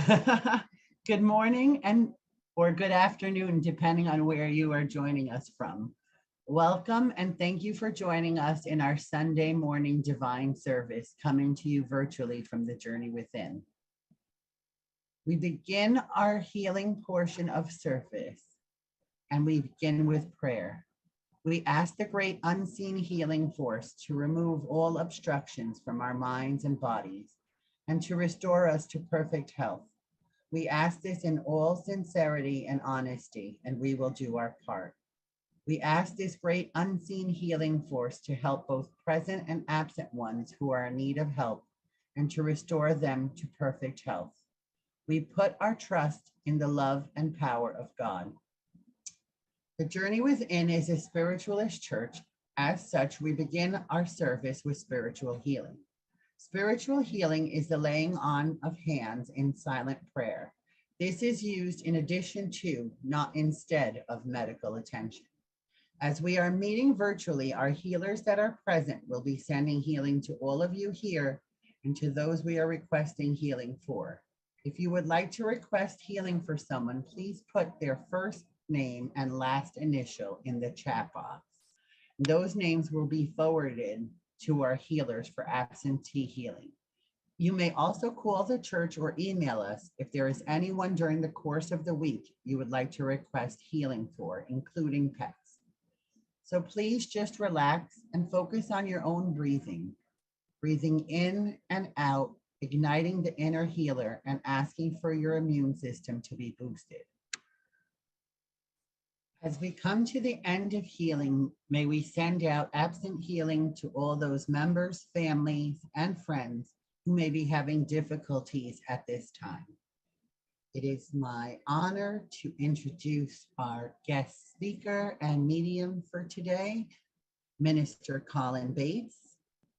Good morning and or good afternoon, depending on where you are joining us from. Welcome and thank you for joining us in our Sunday morning divine service, coming to you virtually from the Journey Within. We begin our healing portion of service, and we begin with prayer. We ask the great unseen healing force to remove all obstructions from our minds and bodies and to restore us to perfect health. We ask this in all sincerity and honesty, and we will do our part. We ask this great unseen healing force to help both present and absent ones who are in need of help and to restore them to perfect health. We put our trust in the love and power of God. The Journey Within is a spiritualist church. As such, we begin our service with spiritual healing. Spiritual healing is the laying on of hands in silent prayer. This is used in addition to, not instead of, medical attention. As we are meeting virtually, our healers that are present will be sending healing to all of you here and to those we are requesting healing for. If you would like to request healing for someone, please put their first name and last initial in the chat box. Those names will be forwarded to our healers for absentee healing. You may also call the church or email us if there is anyone during the course of the week you would like to request healing for, including pets. So please just relax and focus on your own breathing. Breathing in and out, igniting the inner healer and asking for your immune system to be boosted. As we come to the end of healing, may we send out absent healing to all those members, families, and friends who may be having difficulties at this time. It is my honor to introduce our guest speaker and medium for today, Minister Colin Bates,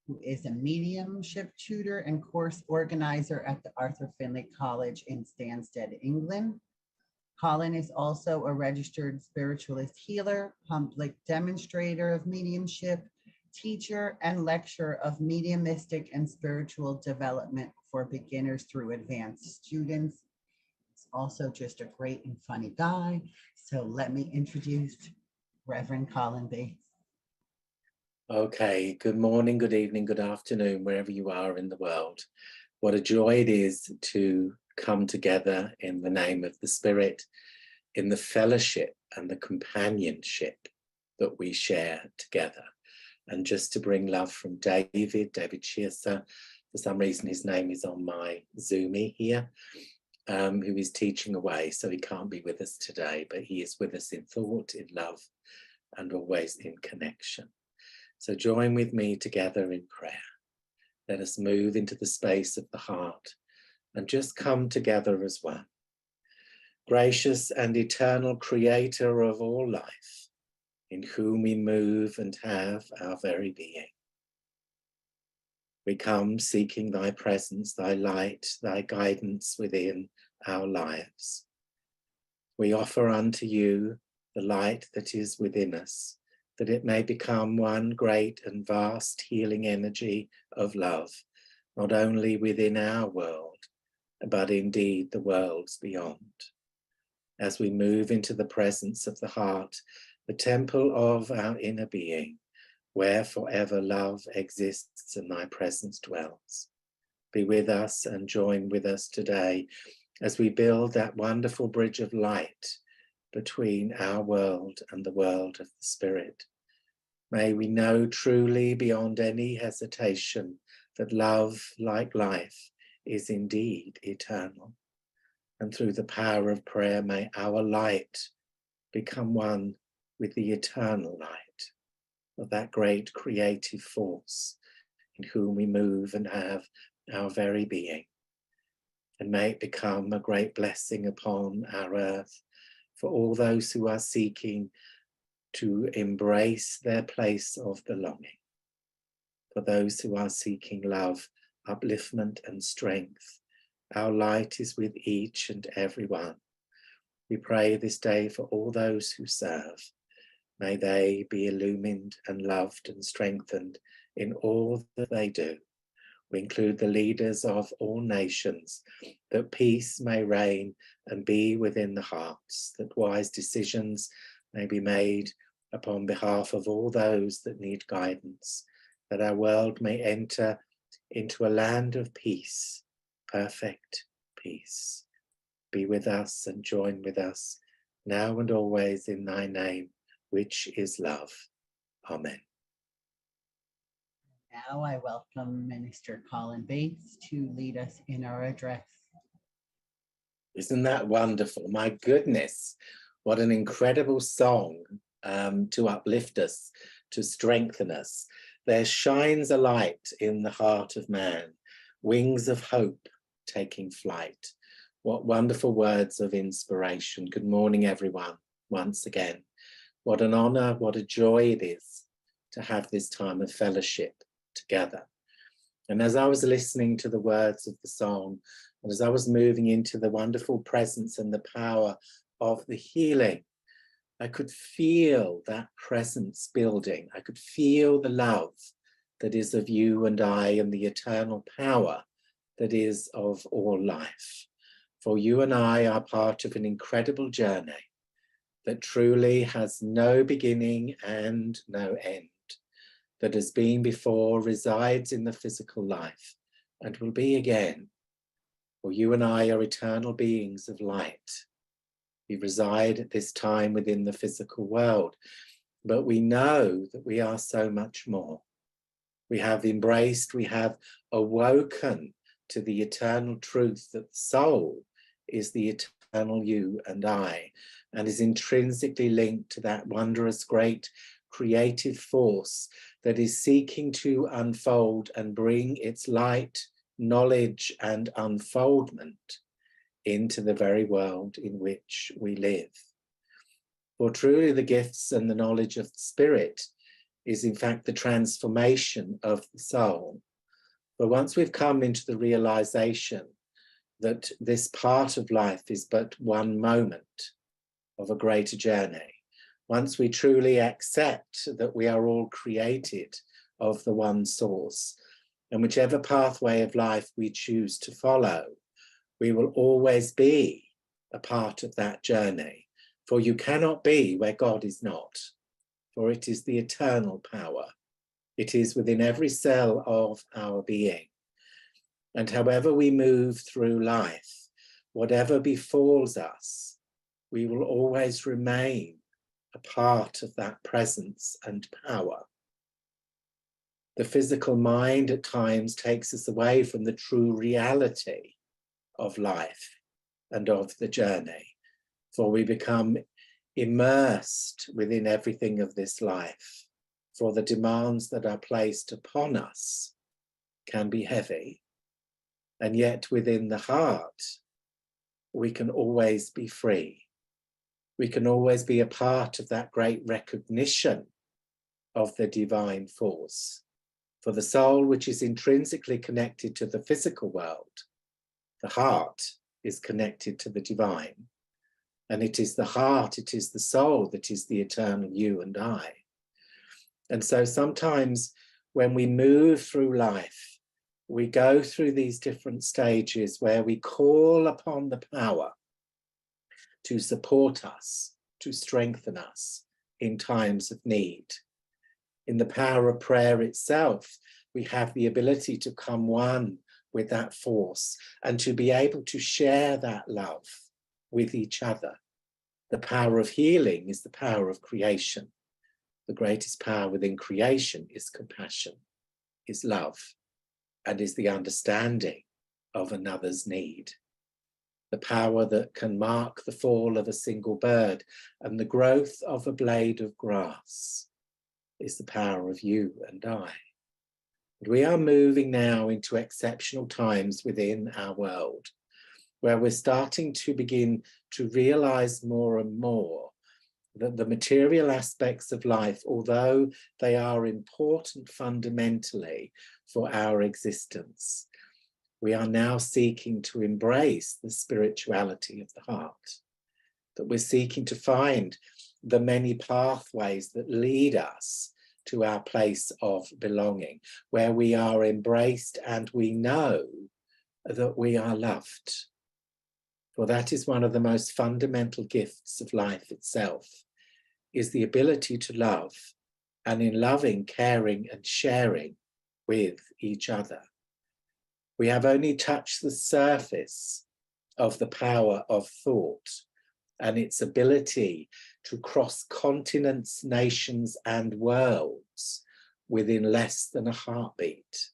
who is a mediumship tutor and course organizer at the Arthur Findlay College in Stansted, England. Colin is also a registered spiritualist healer, public demonstrator of mediumship, teacher and lecturer of mediumistic and spiritual development for beginners through advanced students. He's also just a great and funny guy. So let me introduce Reverend Colin Bates. Okay, good morning, good evening, good afternoon, wherever you are in the world. What a joy it is to come together in the name of the Spirit, in the fellowship and the companionship that we share together. And just to bring love from David Shearser, for some reason his name is on my Zoomie here, who is teaching away, so he can't be with us today, but he is with us in thought, in love, and always in connection. So join with me together in prayer. Let us move into the space of the heart and just come together as one. Gracious and eternal Creator of all life, in whom we move and have our very being. We come seeking thy presence, thy light, thy guidance within our lives. We offer unto you the light that is within us, that it may become one great and vast healing energy of love, not only within our world, but indeed the worlds beyond. As we move into the presence of the heart, the temple of our inner being, where forever love exists and thy presence dwells. Be with us and join with us today as we build that wonderful bridge of light between our world and the world of the Spirit. May we know truly beyond any hesitation that love, like life, is indeed eternal. And through the power of prayer, may our light become one with the eternal light of that great creative force in whom we move and have our very being. And may it become a great blessing upon our earth for all those who are seeking to embrace their place of belonging. For those who are seeking love, upliftment and strength, our light is with each and every one. We pray this day for all those who serve. May they be illumined and loved and strengthened in all that they do. We include the leaders of all nations, that peace may reign and be within the hearts, that wise decisions may be made upon behalf of all those that need guidance, that our world may enter into a land of peace, perfect peace. Be with us and join with us, now and always, in thy name, which is love. Amen. Now I welcome Minister Colin Bates to lead us in our address. Isn't that wonderful? My goodness, what an incredible song to uplift us, to strengthen us. There shines a light in the heart of man, wings of hope taking flight. What wonderful words of inspiration. Good morning, everyone, once again. What an honor, what a joy it is to have this time of fellowship together. And as I was listening to the words of the song, and as I was moving into the wonderful presence and the power of the healing, I could feel that presence building. I could feel the love that is of you and I, and the eternal power that is of all life. For you and I are part of an incredible journey that truly has no beginning and no end, that has been before, resides in the physical life, and will be again. For you and I are eternal beings of light. We reside at this time within the physical world, but we know that we are so much more. We have embraced, we have awoken to the eternal truth that the soul is the eternal you and I, and is intrinsically linked to that wondrous, great creative force that is seeking to unfold and bring its light, knowledge, and unfoldment into the very world in which we live. For truly the gifts and the knowledge of the Spirit is in fact the transformation of the soul. But once we've come into the realization that this part of life is but one moment of a greater journey, once we truly accept that we are all created of the one source, and whichever pathway of life we choose to follow, we will always be a part of that journey. For you cannot be where God is not, for it is the eternal power. It is within every cell of our being. And however we move through life, whatever befalls us, we will always remain a part of that presence and power. The physical mind at times takes us away from the true reality of life and of the journey, for we become immersed within everything of this life, for the demands that are placed upon us can be heavy, and yet within the heart we can always be free. We can always be a part of that great recognition of the divine force. For the soul, which is intrinsically connected to the physical world, the heart is connected to the divine. And it is the heart, it is the soul that is the eternal you and I. And so sometimes when we move through life, we go through these different stages where we call upon the power to support us, to strengthen us in times of need. In the power of prayer itself, we have the ability to come one with that force and to be able to share that love with each other. The power of healing is the power of creation. The greatest power within creation is compassion, is love, and is the understanding of another's need. The power that can mark the fall of a single bird and the growth of a blade of grass is the power of you and I. And we are moving now into exceptional times within our world, where we're starting to begin to realize more and more that the material aspects of life, although they are important fundamentally for our existence, we are now seeking to embrace the spirituality of the heart, that we're seeking to find the many pathways that lead us to our place of belonging, where we are embraced and we know that we are loved. For that is one of the most fundamental gifts of life itself, is the ability to love, and in loving, caring and sharing with each other. We have only touched the surface of the power of thought and its ability to cross continents, nations and worlds within less than a heartbeat.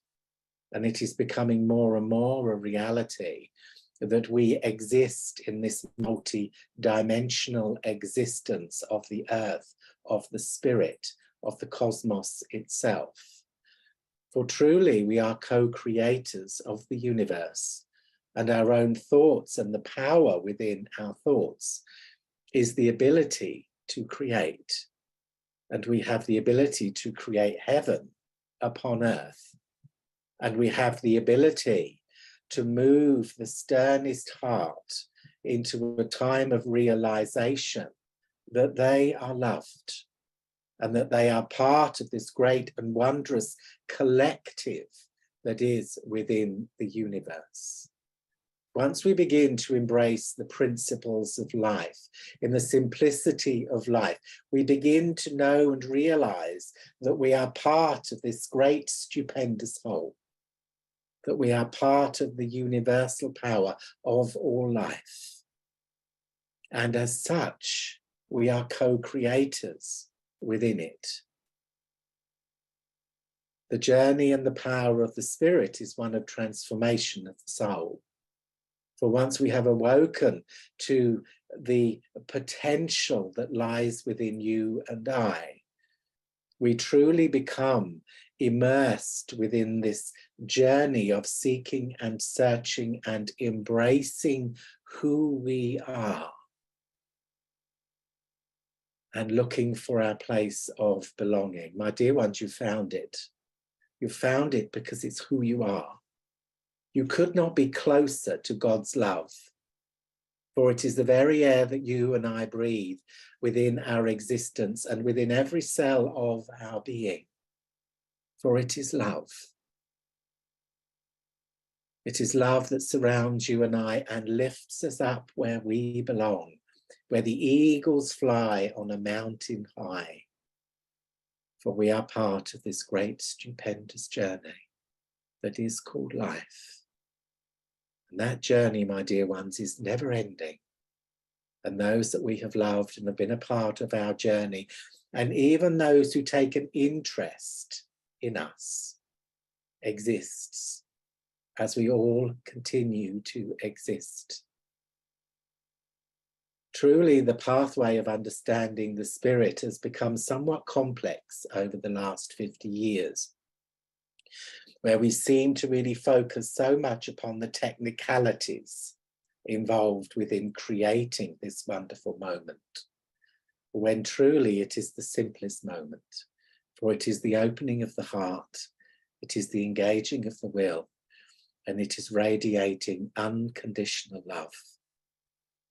And it is becoming more and more a reality that we exist in this multi-dimensional existence of the earth, of the spirit, of the cosmos itself. For truly we are co-creators of the universe, and our own thoughts and the power within our thoughts is the ability to create. And we have the ability to create heaven upon earth. And we have the ability to move the sternest heart into a time of realization that they are loved and that they are part of this great and wondrous collective that is within the universe. Once we begin to embrace the principles of life, in the simplicity of life, we begin to know and realize that we are part of this great, stupendous whole, that we are part of the universal power of all life. And as such, we are co-creators within it. The journey and the power of the spirit is one of transformation of the soul. For once we have awoken to the potential that lies within you and I, we truly become immersed within this journey of seeking and searching and embracing who we are and looking for our place of belonging. My dear ones, you found it. You found it because it's who you are. You could not be closer to God's love, for it is the very air that you and I breathe within our existence and within every cell of our being, for it is love. It is love that surrounds you and I and lifts us up where we belong, where the eagles fly on a mountain high, for we are part of this great, stupendous journey that is called life. And that journey, my dear ones, is never ending. And those that we have loved and have been a part of our journey, and even those who take an interest in us, exists as we all continue to exist. Truly, the pathway of understanding the spirit has become somewhat complex over the last 50 years. Where we seem to really focus so much upon the technicalities involved within creating this wonderful moment, when truly it is the simplest moment, for it is the opening of the heart, it is the engaging of the will, and it is radiating unconditional love.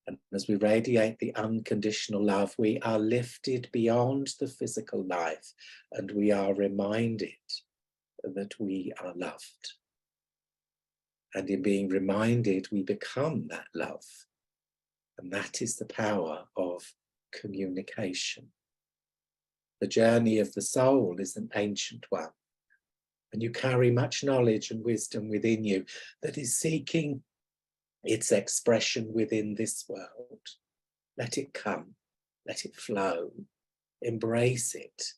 And as we radiate the unconditional love, we are lifted beyond the physical life, and we are reminded that we are loved. And in being reminded, we become that love. And that is the power of communication. The journey of the soul is an ancient one. And you carry much knowledge and wisdom within you that is seeking its expression within this world. Let it come, let it flow, embrace it,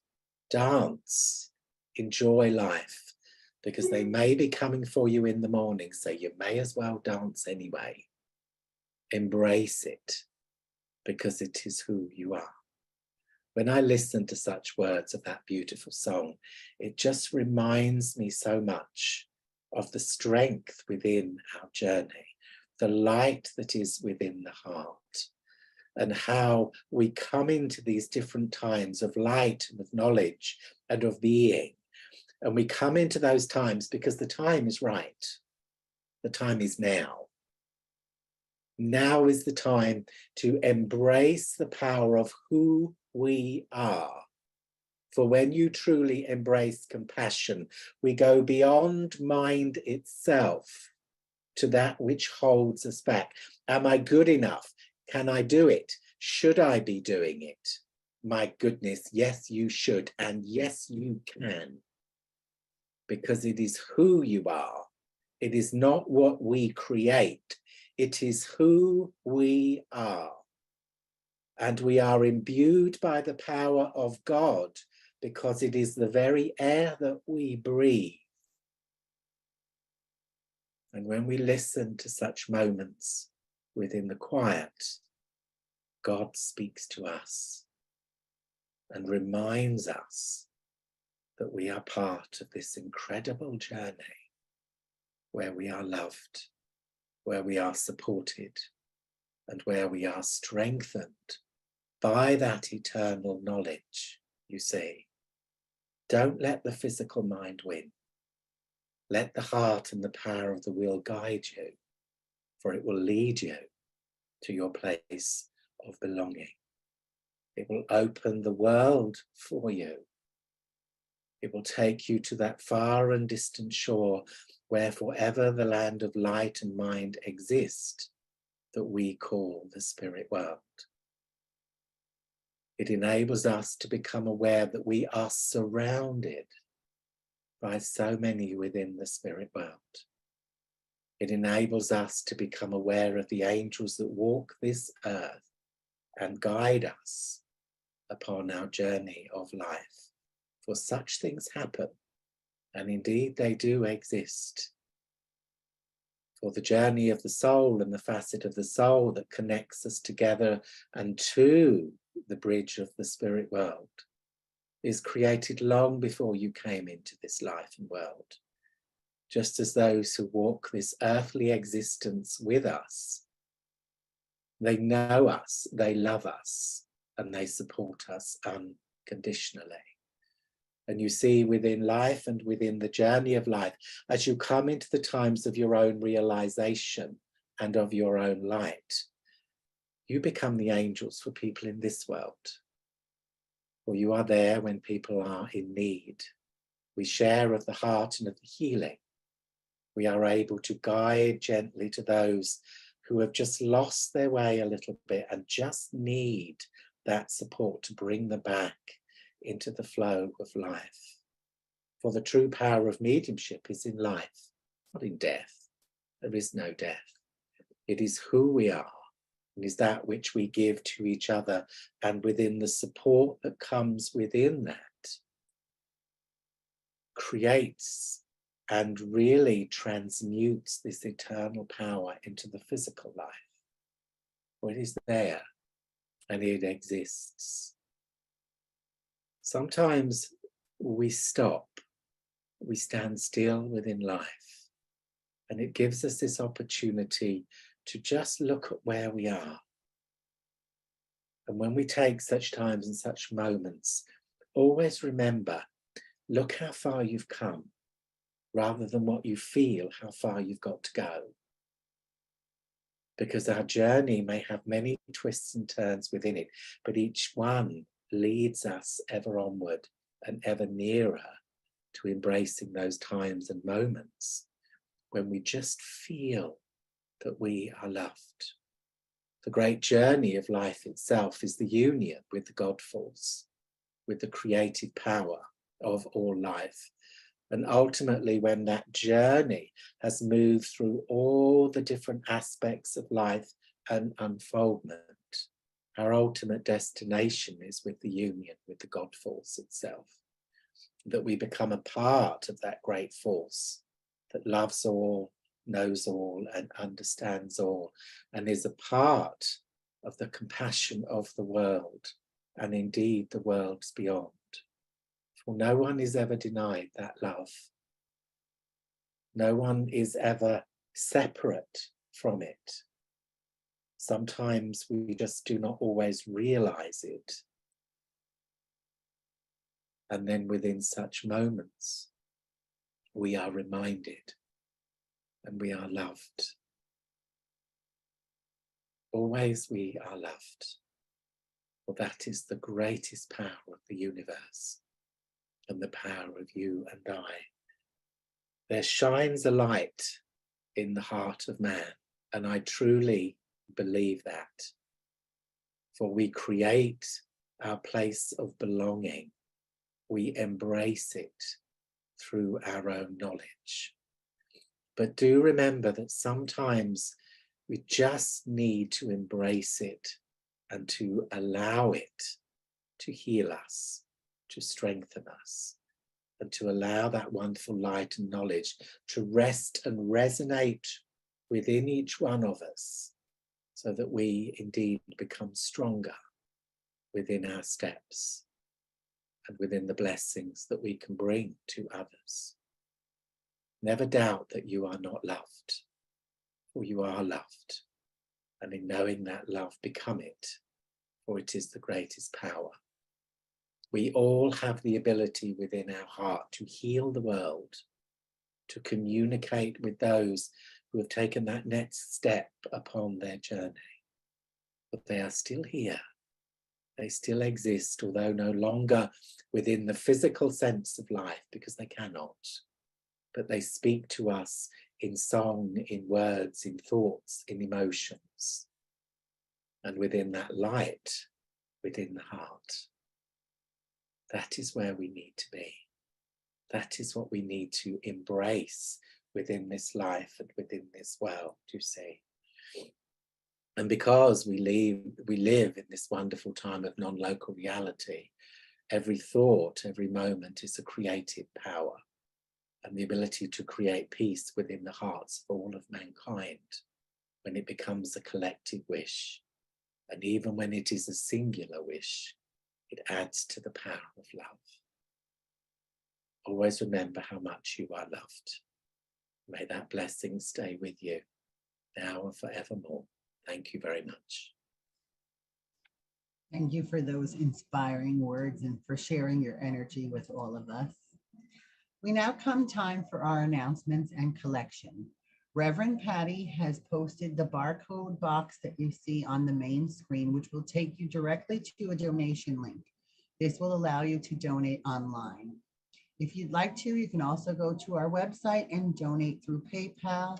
dance, enjoy life, because they may be coming for you in the morning, so you may as well dance anyway. Embrace it, because it is who you are. When I listen to such words of that beautiful song, it just reminds me so much of the strength within our journey, the light that is within the heart, and how we come into these different times of light and of knowledge and of being. And we come into those times because the time is right. The time is now. Now is the time to embrace the power of who we are. For when you truly embrace compassion, we go beyond mind itself to that which holds us back. Am I good enough? Can I do it? Should I be doing it? My goodness, yes, you should. And yes, you can. Because it is who you are. It is not what we create. It is who we are. And we are imbued by the power of God because it is the very air that we breathe. And when we listen to such moments within the quiet, God speaks to us and reminds us that we are part of this incredible journey where we are loved, where we are supported, and where we are strengthened by that eternal knowledge, you see. Don't let the physical mind win. Let the heart and the power of the will guide you, for it will lead you to your place of belonging. It will open the world for you. It will take you to that far and distant shore where forever the land of light and mind exist that we call the spirit world. It enables us to become aware that we are surrounded by so many within the spirit world. It enables us to become aware of the angels that walk this earth and guide us upon our journey of life. For such things happen, and indeed they do exist. For the journey of the soul and the facet of the soul that connects us together and to the bridge of the spirit world is created long before you came into this life and world. Just as those who walk this earthly existence with us, they know us, they love us, and they support us unconditionally. And you see within life and within the journey of life, as you come into the times of your own realization and of your own light, you become the angels for people in this world. For you are there when people are in need. We share of the heart and of the healing. We are able to guide gently to those who have just lost their way a little bit and just need that support to bring them back into the flow of life. For the true power of mediumship is in life, not in death. There is no death. It is who we are, and is that which we give to each other, and within the support that comes within that, creates and really transmutes this eternal power into the physical life. For it is there, and it exists. Sometimes we stop, we stand still within life, and it gives us this opportunity to just look at where we are. And when we take such times and such moments, always remember, look how far you've come, rather than what you feel, how far you've got to go. Because our journey may have many twists and turns within it, but each one leads us ever onward and ever nearer to embracing those times and moments when we just feel that we are loved. The great journey of life itself is the union with the God force, with the creative power of all life. And ultimately, when that journey has moved through all the different aspects of life and unfoldment, our ultimate destination is with the union with the God force itself. That we become a part of that great force that loves all, knows all, and understands all, and is a part of the compassion of the world, and indeed the worlds beyond. For no one is ever denied that love. No one is ever separate from it. Sometimes we just do not always realize it. And then within such moments, we are reminded and we are loved. Always we are loved. For that is the greatest power of the universe. and the power of you and I. There shines a light in the heart of man, and I truly believe that. For we create our place of belonging. We embrace it through our own knowledge. But do remember that sometimes we just need to embrace it and to allow it to heal us, to strengthen us, and to allow that wonderful light and knowledge to rest and resonate within each one of us, so that we indeed become stronger within our steps and within the blessings that we can bring to others. Never doubt that you are not loved, for you are loved, and in knowing that love, become it, for it is the greatest power. We all have the ability within our heart to heal the world, to communicate with those who have taken that next step upon their journey. But they are still here. They still exist, although no longer within the physical sense of life, because they cannot. But they speak to us in song, in words, in thoughts, in emotions. And within that light, within the heart, that is where we need to be. That is what we need to embrace within this life and within this world, you see. And because we live in this wonderful time of non-local reality, every thought, every moment is a creative power, and the ability to create peace within the hearts of all of mankind when it becomes a collective wish. And even when it is a singular wish, it adds to the power of love. Always remember how much you are loved. May that blessing stay with you now and forevermore. Thank you very much. Thank you for those inspiring words and for sharing your energy with all of us. We now come time for our announcements and collection. Reverend Patty has posted the barcode box that you see on the main screen, which will take you directly to a donation link. This will allow you to donate online. If you'd like to, you can also go to our website and donate through PayPal,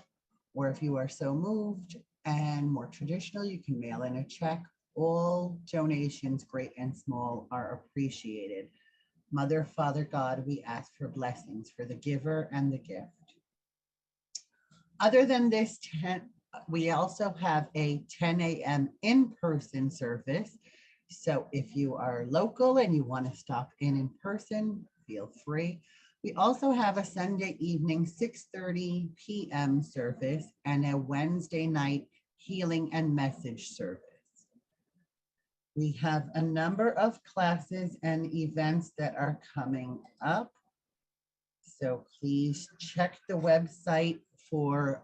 or if you are so moved and more traditional, you can mail in a check. All donations, great and small, are appreciated. Mother, Father, God, we ask for blessings for the giver and the gift. Other than this, we also have a 10 a.m. in-person service. So if you are local and you want to stop in person, feel free. We also have a Sunday evening 6:30 p.m. service and a Wednesday night healing and message service. We have a number of classes and events that are coming up. So please check the website for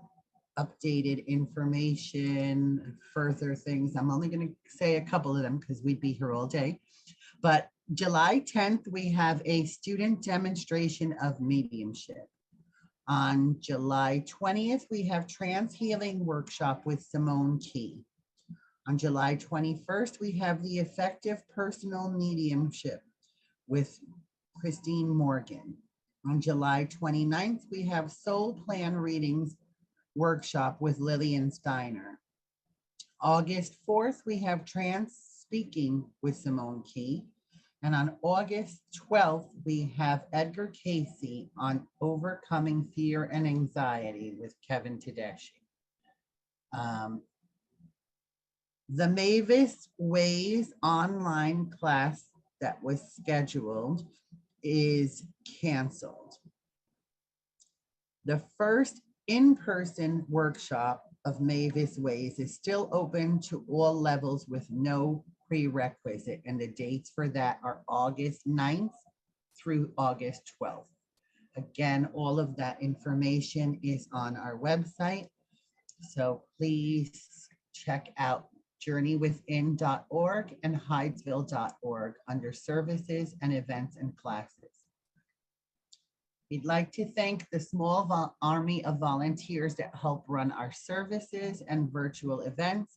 updated information, further things. I'm only going to say a couple of them because we'd be here all day. But July 10th, we have a student demonstration of mediumship. On July 20th, we have trance healing workshop with Simone Key. On July 21st, we have the effective personal mediumship with Christine Morgan. On July 29th, we have soul plan readings workshop with Lillian Steiner. August 4th, we have trance speaking with Simone Key. And on August 12th, we have Edgar Casey on overcoming fear and anxiety with Kevin Tedeschi. The Mavis Ways online class that was scheduled is canceled. The first in-person workshop of Mavis Ways is still open to all levels with no prerequisite, and the dates for that are August 9th through August 12th. Again, all of that information is on our website, so please check out journeywithin.org and hydesville.org under services and events and classes. We'd like to thank the small army of volunteers that help run our services and virtual events,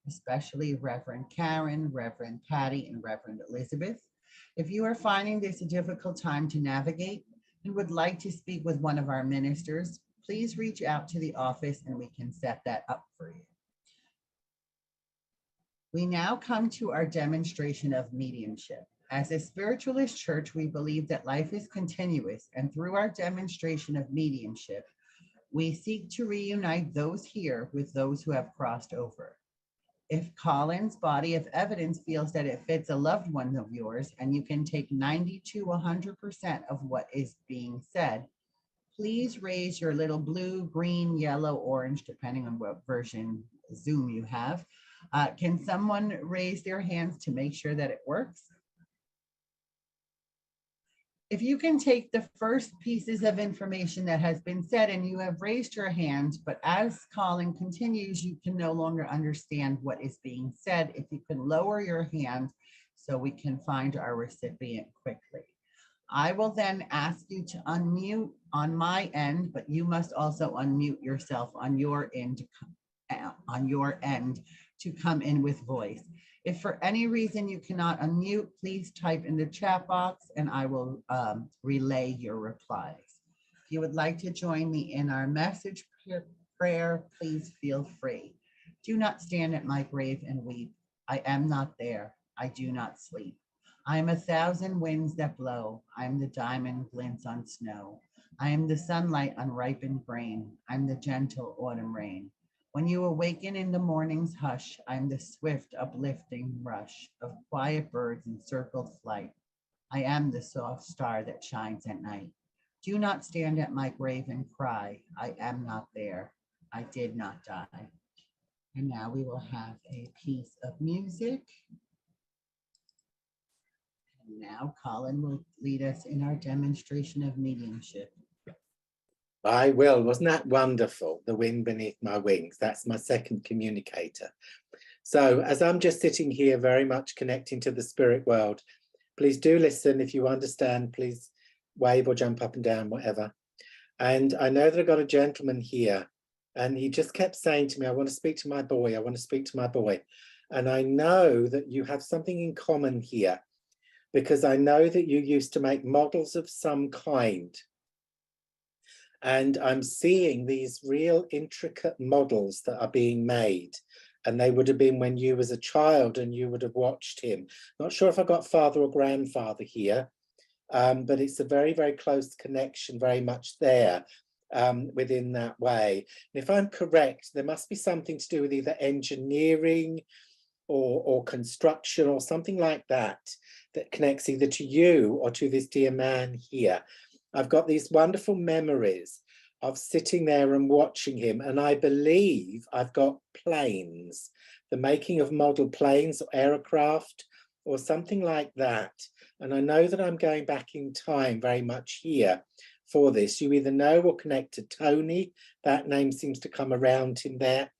especially Reverend Karen, Reverend Patty, and Reverend Elizabeth. If you are finding this a difficult time to navigate and would like to speak with one of our ministers, please reach out to the office and we can set that up for you. We now come to our demonstration of mediumship. As a spiritualist church, we believe that life is continuous, and through our demonstration of mediumship, we seek to reunite those here with those who have crossed over. If Colin's body of evidence feels that it fits a loved one of yours and you can take 90 to 100% of what is being said, please raise your little blue, green, yellow, orange, depending on what version Zoom you have. Can someone raise their hands to make sure that it works? If you can take the first pieces of information that has been said and you have raised your hand, but as Colin continues, you can no longer understand what is being said. If you can lower your hand so we can find our recipient quickly. I will then ask you to unmute on my end, but you must also unmute yourself on your end to come in with voice. If for any reason you cannot unmute, please type in the chat box and I will relay your replies. If you would like to join me in our message prayer, please feel free. Do not stand at my grave and weep. I am not there. I do not sleep. I am 1,000 winds that blow. I am the diamond glints on snow. I am the sunlight on ripened grain. I'm the gentle autumn rain. When you awaken in the morning's hush, I'm the swift uplifting rush of quiet birds in circled flight. I am the soft star that shines at night. Do not stand at my grave and cry. I am not there. I did not die. And now we will have a piece of music. And now Colin will lead us in our demonstration of mediumship. I will. Wasn't that wonderful? The wind beneath my wings. That's my second communicator. So as I'm just sitting here very much connecting to the spirit world, please do listen. If you understand, please wave or jump up and down, whatever. And I know that I've got a gentleman here and he just kept saying to me, I want to speak to my boy. I want to speak to my boy. And I know that you have something in common here because I know that you used to make models of some kind. And I'm seeing these real intricate models that are being made. And they would have been when you was a child and you would have watched him. Not sure if I got father or grandfather here, but it's a very, very close connection, very much there within that way. And if I'm correct, there must be something to do with either engineering or construction or something like that, that connects either to you or to this dear man here. I've got these wonderful memories of sitting there and watching him. And I believe I've got planes, the making of model planes or aircraft or something like that. And I know that I'm going back in time very much here for this. You either know or connect to Tony. That name seems to come around in there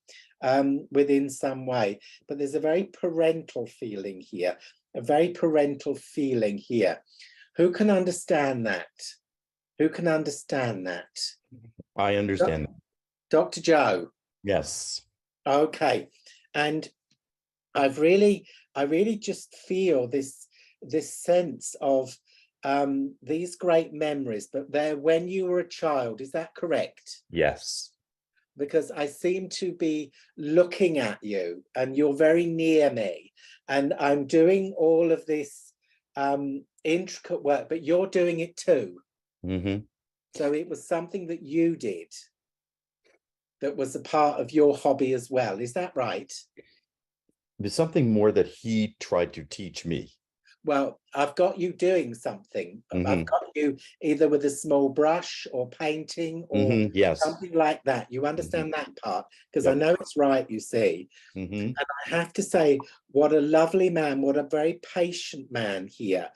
within some way. But there's a very parental feeling here, a very parental feeling here. Who can understand that? Who can understand that? I understand. Dr. Joe? Yes. Okay. And I really just feel this sense of these great memories, but they're when you were a child. Is that correct? Yes. Because I seem to be looking at you and you're very near me and I'm doing all of this intricate work, but you're doing it too. Mm-hmm. So it was something that you did that was a part of your hobby as well. Is that right? There's something more that he tried to teach me. Well, I've got you doing something. Mm-hmm. I've got you either with a small brush or painting or yes. something like that. You understand that part? Because Yep. I know it's right, you see. And I have to say, what a lovely man, what a very patient man here.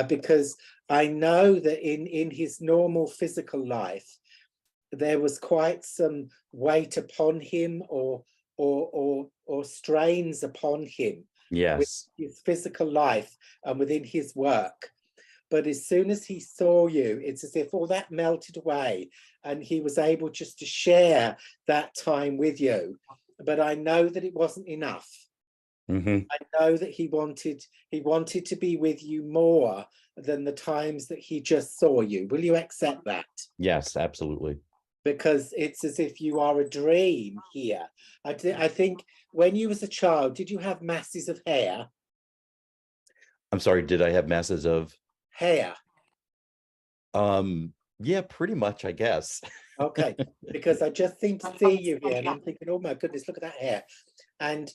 Because I know that in his normal physical life, there was quite some weight upon him or strains upon him. Yes. With his physical life and within his work. But as soon as he saw you, it's as if all that melted away and he was able just to share that time with you. But I know that it wasn't enough. Mhm. I know that he wanted to be with you more than the times that he just saw you. Will you accept that? Yes, absolutely. Because it's as if you are a dream here. I think when you was a child, did you have masses of hair? I'm sorry, did I have masses of Hair. yeah, pretty much, I guess. Okay, because I just seem to see you here, and I'm thinking, oh my goodness, look at that hair. And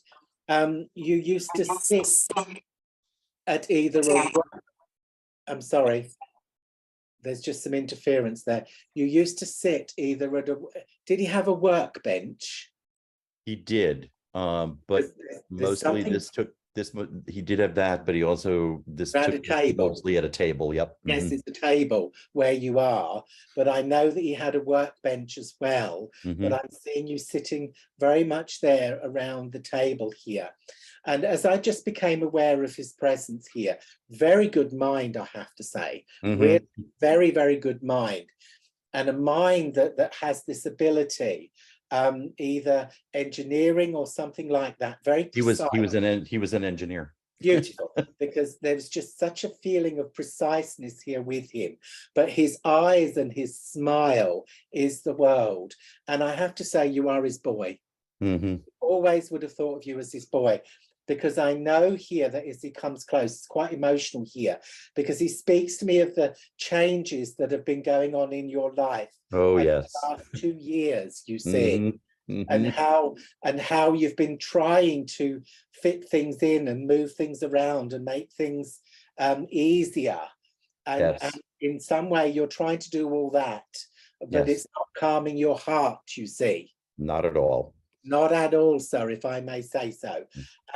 you used to sit at either a. I'm sorry, there's just some interference there. You used to sit either at a. Did he have a workbench? He did. But There's mostly something he did have that, but he also this around took a place table. mostly at a table. Yep. Yes, Mhm. it's a table where you are, but I know that he had a workbench as well. But Mhm. I'm seeing you sitting very much there around the table here. And as I just became aware of his presence here, very good mind, I have to say, really Mhm. very, very good mind. And a mind that has this ability, either engineering or something like that, very precise. He was an engineer. Beautiful, because there's just such a feeling of preciseness here with him. But his eyes and his smile is the world. And I have to say, you are his boy. Mhm. Always would have thought of you as his boy, because I know here that as he comes close, it's quite emotional here, because he speaks to me of the changes that have been going on in your life Oh, over yes. the last 2 years, you see. Mhm. and Mhm. how and how you've been trying to fit things in and move things around and make things easier, and Yes. in some way you're trying to do all that, but Yes. it's not calming your heart, you see. Not at all. Not at all, sir, if I may say so.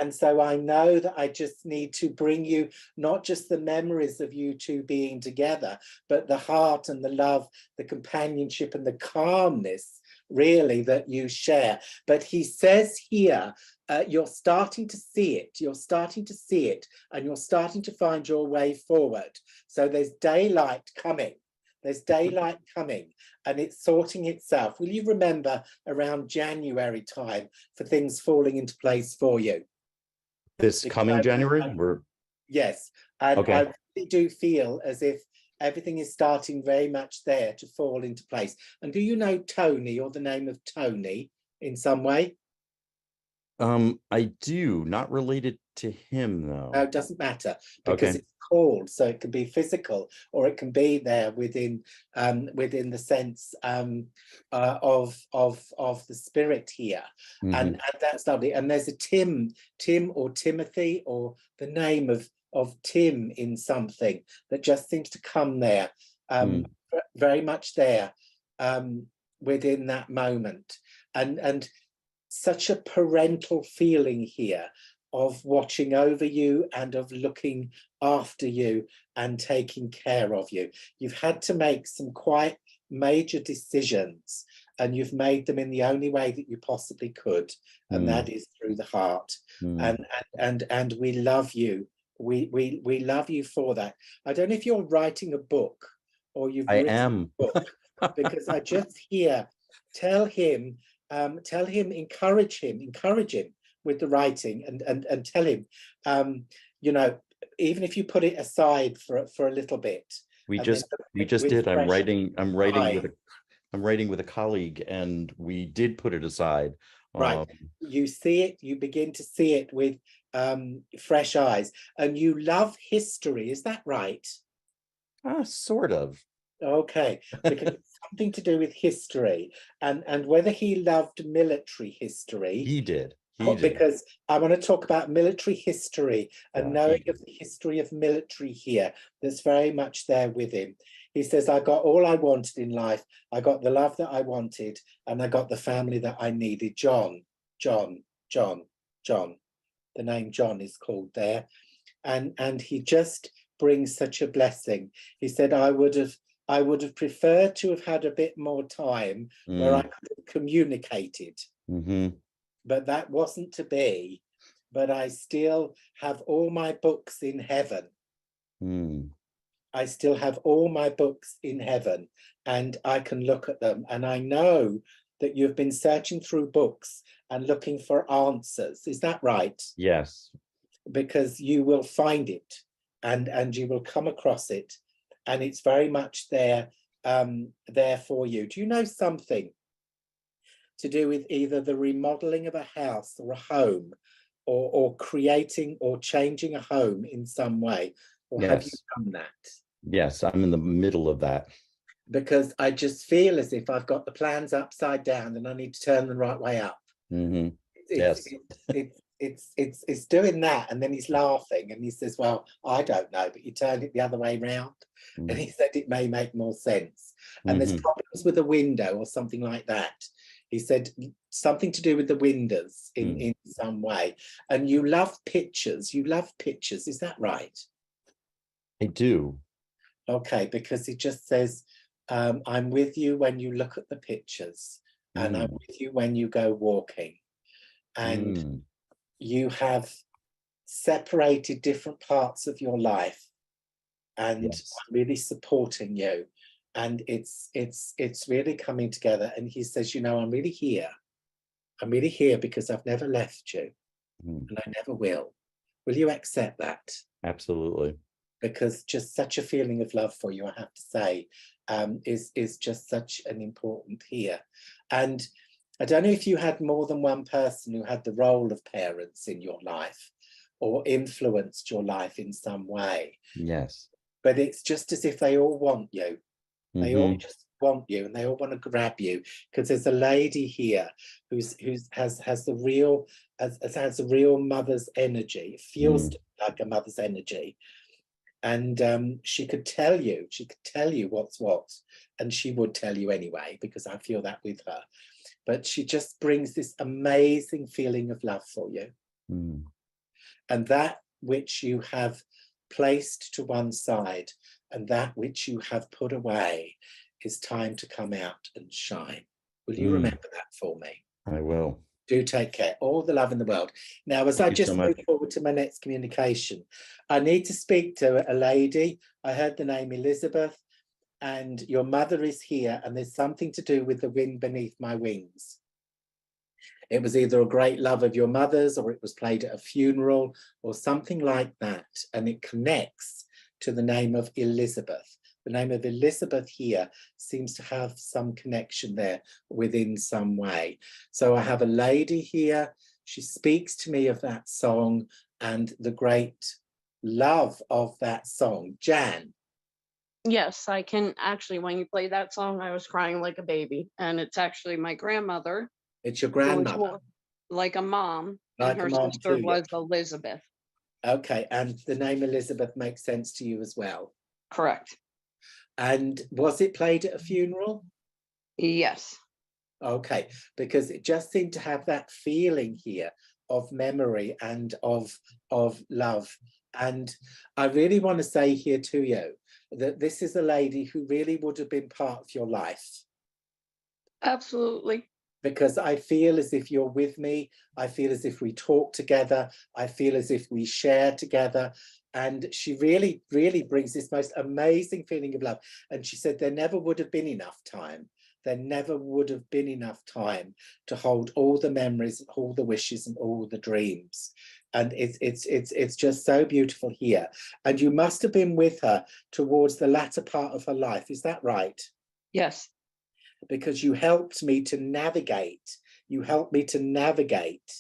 And so I know that I just need to bring you not just the memories of you two being together, but the heart and the love, the companionship and the calmness, really, that you share. But he says here, you're starting to see it. You're starting to see it, and you're starting to find your way forward. So there's daylight coming. There's daylight coming, and it's sorting itself. Will you remember around January time for things falling into place for you? This Because coming January, we're yes, and I okay. really do feel as if everything is starting very much there to fall into place. And do you know Tony, or the name of Tony, in some way? I do, not related to him No, though. it doesn't matter, because Okay. it's called, so it can be physical or it can be there within within the sense of the spirit here, Mhm. and that's lovely. And there's a Tim or Timothy, or the name of Tim in something that just seems to come there, Mm. very much there, within that moment, and such a parental feeling here of watching over you and of looking after you and taking care of you. You've had to make some quite major decisions, and you've made them in the only way that you possibly could, and Mm. that is through the heart. Mm. And we love you. We love you for that. I don't know if you're writing a book or you've I written am. a book, because I just hear, tell him, encourage him with the writing, and tell him, you know, even if you put it aside for a little bit, We and then just look we at it just with did. fresh eyes. I'm writing with a colleague, and we did put it aside. Right, Um, you see it, you begin to see it with fresh eyes, and you love history, is that right? Sort of. Okay, because it's something to do with history, and whether he loved military history. He did. He did. Because I want to talk about military history and Yeah, he knowing of did. the history of military here, that's very much there with him. He says, I got all I wanted in life. I got the love that I wanted, and I got the family that I needed. John, John, John, John. The name John is called there. And he just brings such a blessing. He said, I would have preferred to have had a bit more time where I Mm. could have communicated, Hmm. but that wasn't to be. But I still have all my books in heaven. Mm. I still have all my books in heaven, and I can look at them, and I know that you've been searching through books and looking for answers. Is that right? Yes. Because you will find it, and you will come across it, and it's very much there, there for you. Do you know something to do with either the remodeling of a house or a home, or creating or changing a home in some way? Or have you Yes. done that? Yes. I'm in the middle of that. Because I just feel as if I've got the plans upside down and I need to turn them right way up. Mm-hmm. It's, Yes. it's doing that, and then he's laughing and he says, well, I don't know, but you turned it the other way round. Mm-hmm. And he said it may make more sense. And there's Mm-hmm. problems with a window or something like that. He said something to do with the windows in some way. And you love pictures. You love pictures. Is that right? I do. Okay, because he just says, I'm with you when you look at the pictures, and I'm with you when you go walking. And you have separated different parts of your life, and Yes. I'm really supporting you. And it's really coming together. And he says, you know, I'm really here. I'm really here because I've never left you, and I never will. Will you accept that? Absolutely. Because just such a feeling of love for you, I have to say, is just such an important here. And I don't know if you had more than one person who had the role of parents in your life or influenced your life in some way, Yes. but it's just as if they all want you. They all Mm-hmm. just want you, and they all want to grab you, because there's a lady here who's has the real has a real mother's energy. It feels like a mother's energy. And she could tell you what's what, and she would tell you anyway, because I feel that with her. But she just brings this amazing feeling of love for you. And that which you have placed to one side and that which you have put away is time to come out and shine. Will you remember that for me? I will. Do take care. All the love in the world. Now, as I just move forward to my next communication, I need to speak to a lady. I heard the name Elizabeth, and your mother is here, and there's something to do with the wind beneath my wings. It was either a great love of your mother's, or it was played at a funeral, or something like that, and it connects to the name of Elizabeth. The name of Elizabeth here seems to have some connection there within some way. So I have a lady here. She speaks to me of that song and the great love of that song. Jan. Yes, I can actually, when you play that song, I was crying like a baby. And it's actually my grandmother. It's your grandmother. Like a mom. Like and her a mom sister too, was Elizabeth. Okay, and the name Elizabeth makes sense to you as well? Correct. And was it played at a funeral? Yes. Okay, because it just seemed to have that feeling here of memory and of love. And I really want to say here to you that this is a lady who really would have been part of your life. Absolutely. Because I feel as if you're with me. I feel as if we talk together. I feel as if we share together. And she really, really brings this most amazing feeling of love. And she said there never would have been enough time. There never would have been enough time to hold all the memories, all the wishes, and all the dreams. And it's just so beautiful here. And you must have been with her towards the latter part of her life. Is that right? Yes. Because you helped me to navigate. You helped me to navigate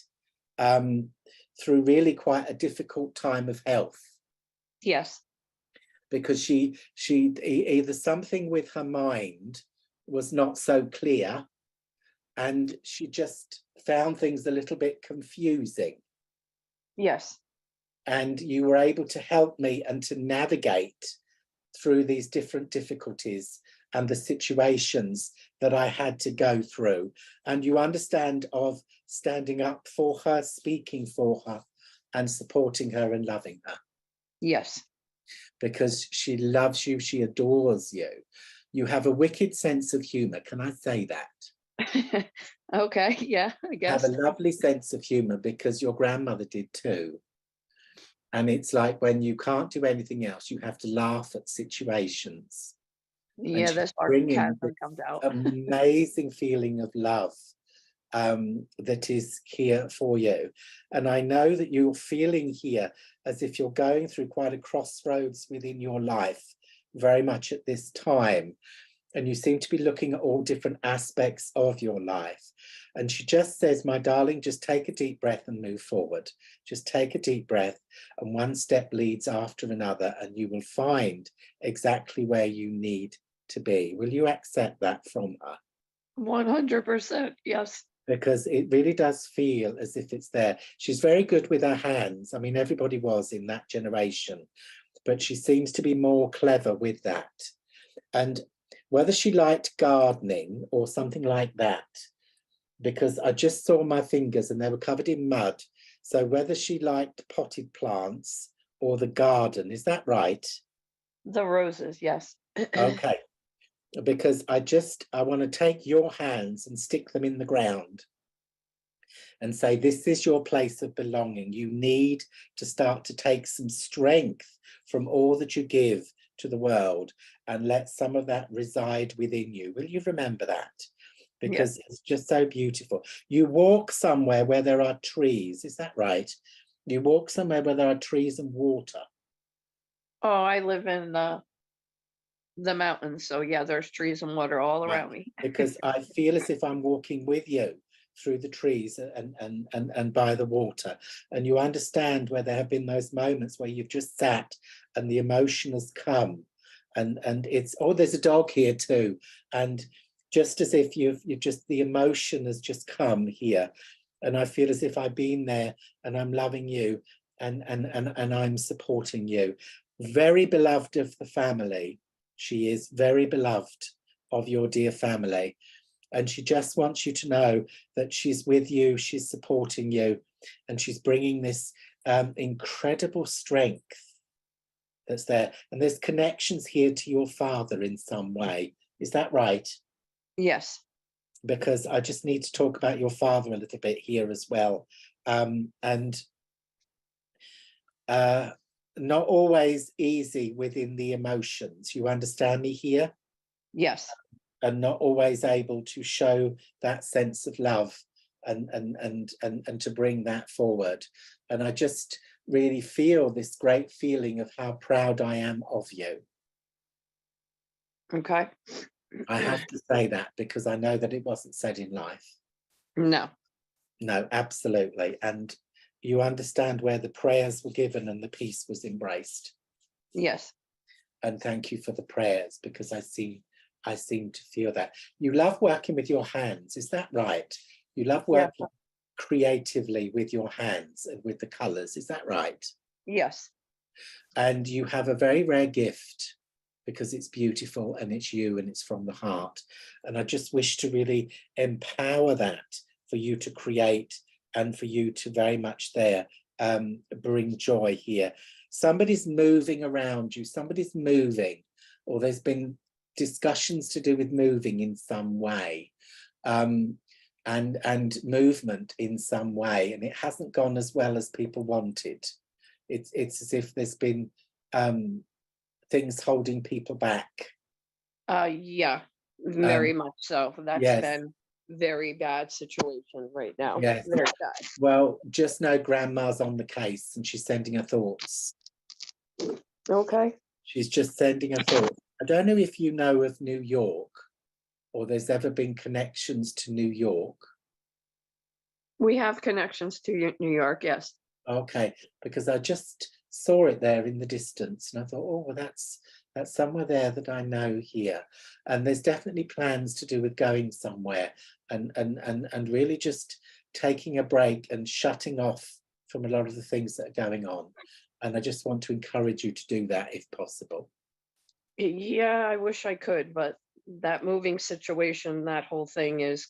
through really quite a difficult time of health. Yes. Because she either something with her mind was not so clear, and she just found things a little bit confusing. Yes. And you were able to help me and to navigate through these different difficulties and the situations that I had to go through. And you understand of standing up for her, speaking for her, and supporting her and loving her. Yes. Because she loves you, she adores you. You have a wicked sense of humor. Can I say that? Okay, yeah, I guess. Have a lovely sense of humor, because your grandmother did too. And it's like when you can't do anything else, you have to laugh at situations. Yeah, she's this bringing sarcasm comes out. amazing feeling of love that is here for you. And I know that you're feeling here as if you're going through quite a crossroads within your life, very much at this time. And you seem to be looking at all different aspects of your life. And she just says, my darling, just take a deep breath and move forward. Just take a deep breath, and one step leads after another, and you will find exactly where you need to be. Will you accept that from her? 100%. Yes. Because it really does feel as if it's there. She's very good with her hands. I mean, everybody was in that generation, but she seems to be more clever with that. And whether she liked gardening or something like that, because I just saw my fingers and they were covered in mud. So whether she liked potted plants or the garden, is that right? The roses, yes. Okay. Because I want to take your hands and stick them in the ground and say, this is your place of belonging. You need to start to take some strength from all that you give to the world and let some of that reside within you. Will you remember that? Because it's just so beautiful. You walk somewhere where there are trees, is that right? You walk somewhere where there are trees and water. Oh, I live in the mountains, so yeah, there's trees and water all around me. Because I feel as if I'm walking with you through the trees and by the water, and you understand where there have been those moments where you've just sat and the emotion has come, and it's, oh, there's a dog here too, and just as if you've just, the emotion has just come here, and I feel as if I've been there and I'm loving you and I'm supporting you. Very beloved of the family. She is very beloved of your dear family. And she just wants you to know that she's with you, she's supporting you, and she's bringing this incredible strength that's there. And there's connections here to your father in some way. Is that right? Yes. Because I just need to talk about your father a little bit here as well. Not always easy within the emotions. You understand me here? Yes. And not always able to show that sense of love and to bring that forward. And I just really feel this great feeling of how proud I am of you. Okay. I have to say that because I know that it wasn't said in life. No. No, absolutely. And you understand where the prayers were given and the peace was embraced. Yes. And thank you for the prayers, because I seem to feel that. You love working with your hands, is that right? You love working creatively with your hands and with the colours, is that right? Yes. And you have a very rare gift because it's beautiful and it's you and it's from the heart. And I just wish to really empower that for you to create and for you to very much there bring joy here. Somebody's moving around you, somebody's moving, or there's been discussions to do with moving in some way, and movement in some way, and it hasn't gone as well as people wanted. It's as if there's been things holding people back. Yeah, very much so. That's yes. been very bad situation right now. Yes. Very bad. Well, just know grandma's on the case and she's sending her thoughts. Okay. She's just sending her thoughts. I don't know if you know of New York or there's ever been connections to New York. We have connections to New York, yes. Okay, because I just saw it there in the distance and I thought, oh, well, that's somewhere there that I know here. And there's definitely plans to do with going somewhere and really just taking a break and shutting off from a lot of the things that are going on. And I just want to encourage you to do that if possible. Yeah, I wish I could, but that moving situation, that whole thing is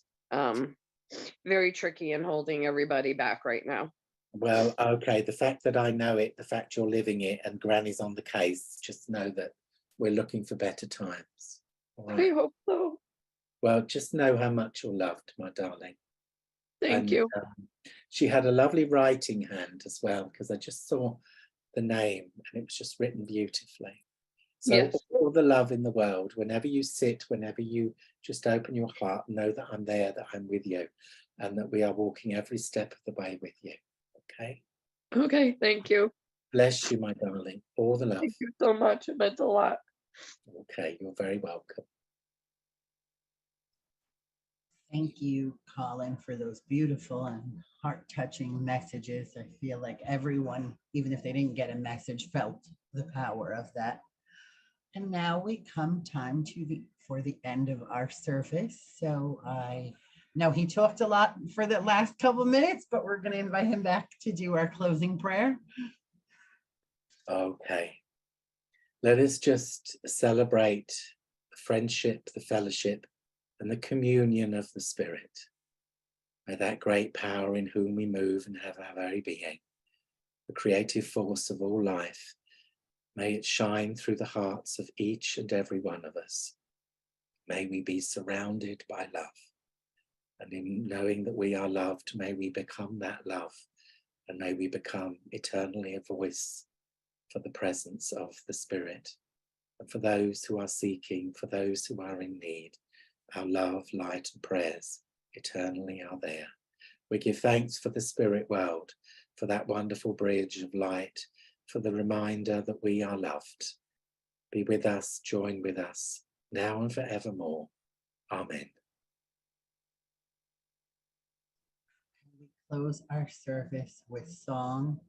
very tricky and holding everybody back right now. Well, okay, the fact that I know it, the fact you're living it and Granny's on the case, just know that we're looking for better times. All right. I hope so. Well, just know how much you're loved, my darling. Thank you. She had a lovely writing hand as well, because I just saw the name and it was just written beautifully. So Yes. all the love in the world, whenever you sit, whenever you just open your heart, know that I'm there, that I'm with you, and that we are walking every step of the way with you. Okay? Okay, thank you. Bless you, my darling. All the love. Thank you so much. It meant a lot. Okay, you're very welcome. Thank you, Colin, for those beautiful and heart-touching messages. I feel like everyone, even if they didn't get a message, felt the power of that. And now we come time for the end of our service. So I know he talked a lot for the last couple of minutes, but we're going to invite him back to do our closing prayer. Okay. Let us just celebrate the friendship, the fellowship, and the communion of the Spirit. May that great power in whom we move and have our very being, the creative force of all life, may it shine through the hearts of each and every one of us. May we be surrounded by love. And in knowing that we are loved, may we become that love. And may we become eternally a voice for the presence of the Spirit. And for those who are seeking, for those who are in need, our love, light, and prayers eternally are there. We give thanks for the spirit world, for that wonderful bridge of light, for the reminder that we are loved. Be with us, join with us, now and forevermore. Amen. We close our service with song